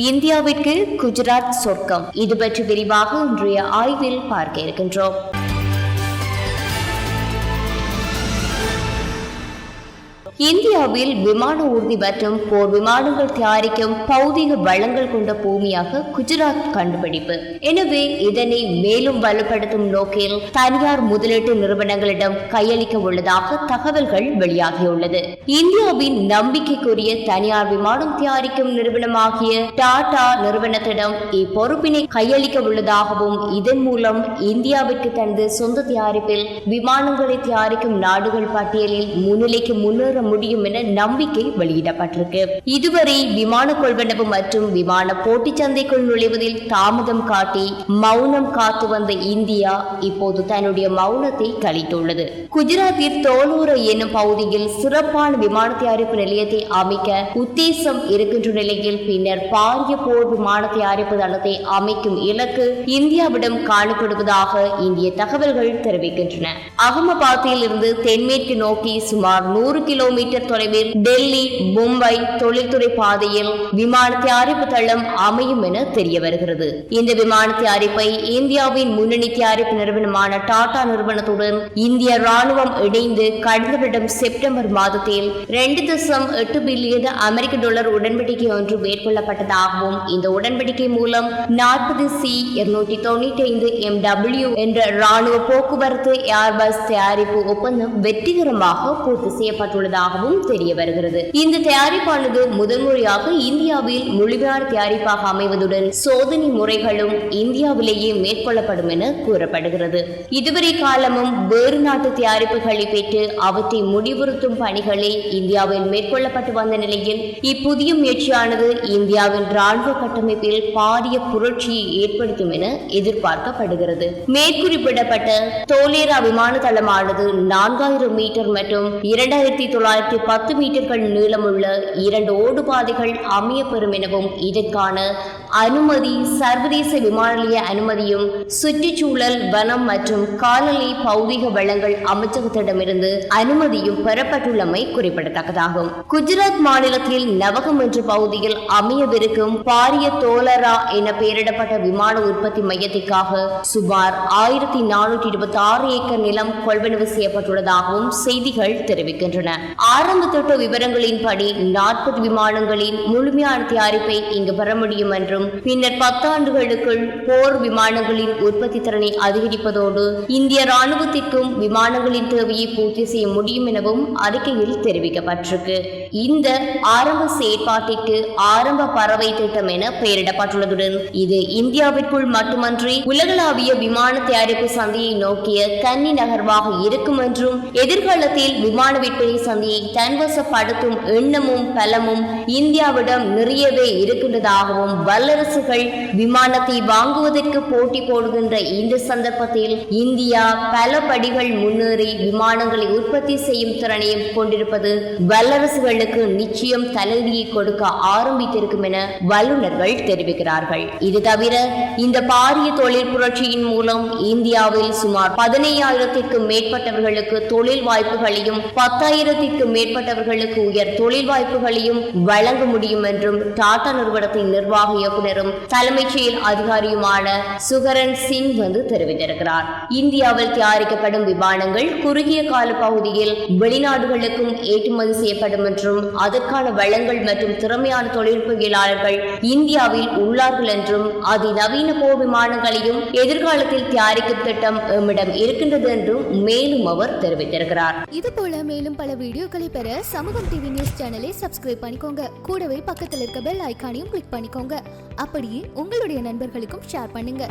இந்தியாவிற்கு குஜராத் சொர்க்கம். இது பற்றி விரிவாக இன்றைய ஆய்வில் பார்க்க இருக்கின்றோம். இந்தியாவில் விமான ஊர்தி மற்றும் போர் விமானங்கள் தயாரிக்கும் பௌதிக வளங்கள் கொண்ட பூமியாக குஜராத் கண்டுபிடிப்பு. எனவே இதனை மேலும் வலுப்படுத்தும் நோக்கில் தனியார் முதலீட்டு நிறுவனங்களிடம் கையளிக்க உள்ளதாக தகவல்கள் வெளியாகியுள்ளது. இந்தியாவின் நம்பிக்கைக்குரிய தனியார் விமானம் தயாரிக்கும் நிறுவனமாகிய டாடா நிறுவனத்திடம் இப்பொறுப்பினை கையளிக்க உள்ளதாகவும் இதன் மூலம் இந்தியாவிற்கு தனது சொந்த தயாரிப்பில் விமானங்களை தயாரிக்கும் நாடுகள் பட்டியலில் முன்னிலைக்கு முன்னேற முடியும் என நம்பிக்கை வெளியிடப்பட்டிருக்கு. இதுவரை விமான கொள்வனவு மற்றும் விமான போட்டி சந்தைக்குள் நுழைவதில் தாமதம் காட்டி மௌனம் காத்து வந்த இந்தியா இப்போது தன்னுடைய மௌனத்தை கழித்துள்ளது. குஜராத்தில் தோலூர என்னும் பகுதியில் சிறப்பான விமான தயாரிப்பு நிலையத்தை அமைக்க உத்தேசம் இருக்கின்ற நிலையில் பின்னர் பாரிய போர் விமான தயாரிப்பு தளத்தை அமைக்கும் இலக்கு இந்தியாவிடம் காணப்படுவதாக இந்திய தகவல்கள் தெரிவிக்கின்றன. அகமதாபாத்தில் இருந்து தென்மேற்கு நோக்கி சுமார் 100 கிலோமீட்டர் தொலைவில் டெல்லி மும்பை தொழில்துறை பாதையில் விமான தயாரிப்பு தளம் அமையும் என தெரிய வருகிறது. இந்த விமான தயாரிப்பை இந்தியாவின் முன்னணி தயாரிப்பு நிறுவனமான டாடா நிறுவனத்துடன் இந்திய ராணுவம் இணைந்து கடந்த வருடம் செப்டம்பர் மாதத்தில் $2.8 பில்லியன் அமெரிக்க டாலர் உடன்படிக்கை ஒன்று மேற்கொள்ளப்பட்டதாகவும் இந்த உடன்படிக்கை மூலம் 40 C-295 MW என்ற ராணுவ போக்குவரத்து ஏர்பஸ் தயாரிப்பு ஒப்பந்தம் வெற்றிகரமாக பூர்த்தி செய்யப்பட்டுள்ளதாக தெரிய வருகிறது. இந்த தயாரிப்பானது முதன்முறையாக இந்தியாவில் முழுமையான தயாரிப்பாக அமைவதுடன் சோதனை முறைகளும் இந்தியாவிலேயே மேற்கொள்ளப்படும் என கூறப்படுகிறது. இதுவரை காலமும் வேறு நாட்டு தயாரிப்புகளை பெற்று அவற்றை முடிவுறுத்தும் பணிகளே இந்தியாவில் மேற்கொள்ளப்பட்டு வந்த நிலையில் இப்புதிய முயற்சியானது இந்தியாவின் ராணுவ கட்டமைப்பில் பாரிய புரட்சியை ஏற்படுத்தும் என எதிர்பார்க்கப்படுகிறது. மேற்குறிப்பிடப்பட்ட தோலேரா விமான தளமானது 4000 மீட்டர் மற்றும் 2910 மீட்டர்கள் நீளமுள்ள 2 ஓடுபாதைகள் அமையப்பெறும் எனவும் இதற்கான அனுமதி சர்வதேச விமான நிலைய அனுமதியும் சுற்றுச்சூழல் வனம் மற்றும் காலநிலை பௌதிக வளங்கள் அமைச்சகத்திடமிருந்து அனுமதியும் பெறப்பட்டுள்ளமை குறிப்பிடத்தக்கதாகும். குஜராத் மாநிலத்தில் நவகம் என்ற பகுதியில் அமையவிருக்கும் பாரிய தோலரா என பெயரிடப்பட்ட விமான உற்பத்தி மையத்திற்காக சுமார் 1426 ஏக்கர் நிலம் கொள்வனவு செய்யப்பட்டுள்ளதாகவும் செய்திகள் தெரிவிக்கின்றன. ஆரம்ப திட்ட விவரங்களின்படி 40 விமானங்களின் முழுமையான தயாரிப்பை இங்கு பெற முடியும் என்றும் பின்னர் 10 ஆண்டுகளுக்குள் போர் விமானங்களின் உற்பத்தி திறனை அதிகரிப்பதோடு இந்திய ராணுவத்திற்கும் விமானங்களின் தேவையை பூர்த்தி செய்ய முடியும் எனவும் அறிக்கையில் தெரிவிக்கப்பட்டிருக்கு. இந்த ஆரம்ப செயற்பாட்டிற்கு ஆரம்ப பறவை திட்டம் என பெயரிடப்பட்டுள்ளதுடன் இது இந்தியாவிற்குள் மட்டுமன்றி உலகளாவிய விமான தயாரிப்பு சந்தையை நோக்கிய கன்னி நகர்வாக இருக்கும் என்றும் எதிர்காலத்தில் விமான விற்பனை சந்தையை தன்வசப்படுத்தும் எண்ணமும் பலமும் இந்தியாவிடம் நிறையவே இருக்கின்றதாகவும் வல்லரசுகள் விமானத்தை வாங்குவதற்கு போட்டி போடுகின்ற இந்த சந்தர்ப்பத்தில் இந்தியா பல படிகள் முன்னேறி விமானங்களை உற்பத்தி செய்யும் திறனையும் கொண்டிருப்பது வல்லரசுகளுக்கு நிச்சயம் தலைவியை கொடுக்க ஆரம்பித்திருக்கும் என வல்லுநர்கள் தெரிவிக்கிறார்கள். இது தவிர இந்த பாரிய தொழில் புரட்சியின் மூலம் இந்தியாவில் சுமார் 15,000க்கும் மேற்பட்டவர்களுக்கு தொழில் வாய்ப்புகளையும் 10,000க்கும் மேற்பட்டவர்களுக்கு உயர் தொழில் வாய்ப்புகளையும் வழங்க முடியும் என்றும் டாடா நிறுவனத்தின் நிர்வாக இயக்குநரும் தலைமைச் செயல் அதிகாரியுமான சுகரன் சிங் தெரிவித்திருக்கிறார். இந்தியாவில் தயாரிக்கப்படும் விமானங்கள் குறுகிய கால பகுதியில் வெளிநாடுகளுக்கும் ஏற்றுமதி செய்யப்படும் என்றும் அதற்கான வளங்கள் மற்றும் திறமையான தொழில்நுட்பவியலாளர்கள் இந்தியாவில் உள்ளார்கள் என்றும் அதிநவீன போர் விமானங்களையும் எதிர்காலத்தில் தயாரிக்கும் திட்டம் எம்மிடம் இருக்கின்றது என்றும் மேலும் அவர் தெரிவித்திருக்கிறார். இதுபோல மேலும் பல வீடியோக்களை பெற சமூகம் டிவி நியூஸ் சேனலை சப்ஸ்கிரைப் பண்ணிக்கோங்க. கூடவே பக்கத்தில் இருக்க பெல் ஐகானையும் கிளிக் பண்ணிக்கோங்க. அப்படியே உங்களுடைய நண்பர்களுக்கும் ஷேர் பண்ணுங்க.